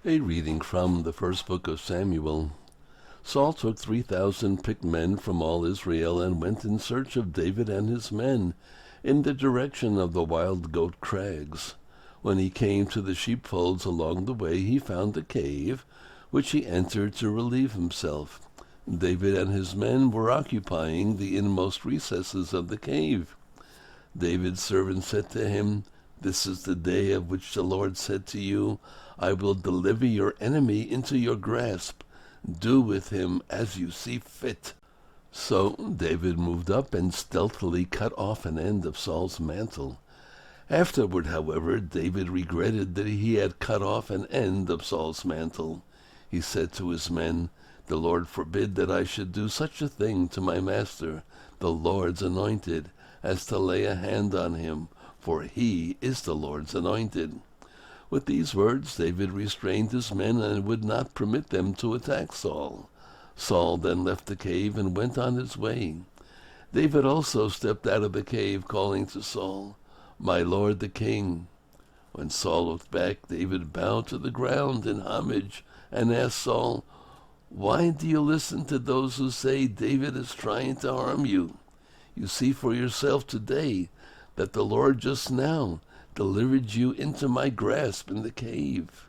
A reading from the first book of Samuel. Saul took 3,000 picked men from all Israel and went in search of David and his men in the direction of the Wild Goat Crags. When he came to the sheepfolds along the way, he found a cave, which he entered to relieve himself. David and his men were occupying the inmost recesses of the cave. David's servant said to him, "This is the day of which the Lord said to you, I will deliver your enemy into your grasp. Do with him as you see fit." So David moved up and stealthily cut off an end of Saul's mantle. Afterward, however, David regretted that he had cut off an end of Saul's mantle. He said to his men, "The Lord forbid that I should do such a thing to my master, the Lord's anointed, as to lay a hand on him, for he is the Lord's anointed." With these words, David restrained his men and would not permit them to attack Saul. Saul then left the cave and went on his way. David also stepped out of the cave, calling to Saul, "My lord the king." When Saul looked back, David bowed to the ground in homage and asked Saul, "Why do you listen to those who say David is trying to harm you? You see for yourself today that the Lord just now delivered you into my grasp in the cave.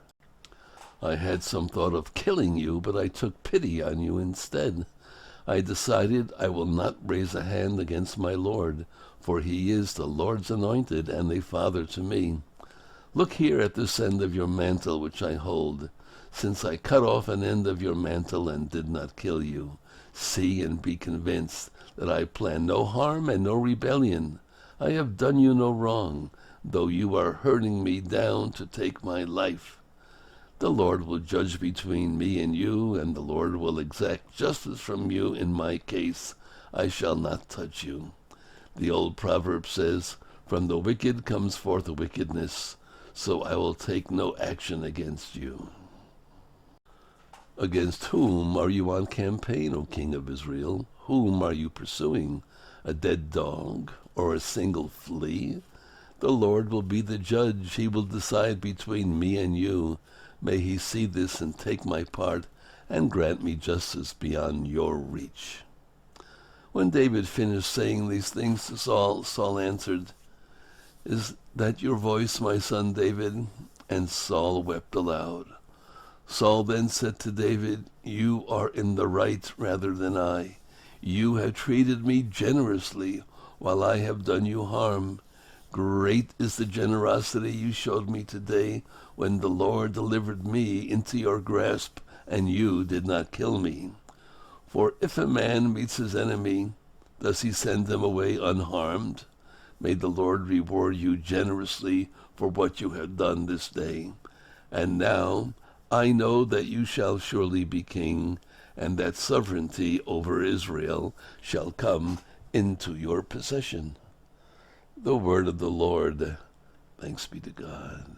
I had some thought of killing you, but I took pity on you instead. I decided I will not raise a hand against my Lord, for he is the Lord's anointed and a father to me. Look here at this end of your mantle which I hold. Since I cut off an end of your mantle and did not kill you, see and be convinced that I plan no harm and no rebellion. I have done you no wrong, though you are hurting me down to take my life. The Lord will judge between me and you, and the Lord will exact justice from you in my case. I shall not touch you. The old proverb says, from the wicked comes forth wickedness, so I will take no action against you." Against whom are you on campaign, O King of Israel? Whom are you pursuing? A dead dog or a single flea? The Lord will be the judge. He will decide between me and you. May he see this and take my part and grant me justice beyond your reach. When David finished saying these things to Saul, Saul answered, "Is that your voice, my son David?" And Saul wept aloud. Saul then said to David, "You are in the right rather than I. You have treated me generously while I have done you harm. Great is the generosity you showed me today when the Lord delivered me into your grasp and you did not kill me. For if a man meets his enemy, does he send him away unharmed? May the Lord reward you generously for what you have done this day. And now I know that you shall surely be king, and that sovereignty over Israel shall come into your possession." The word of the Lord. Thanks be to God.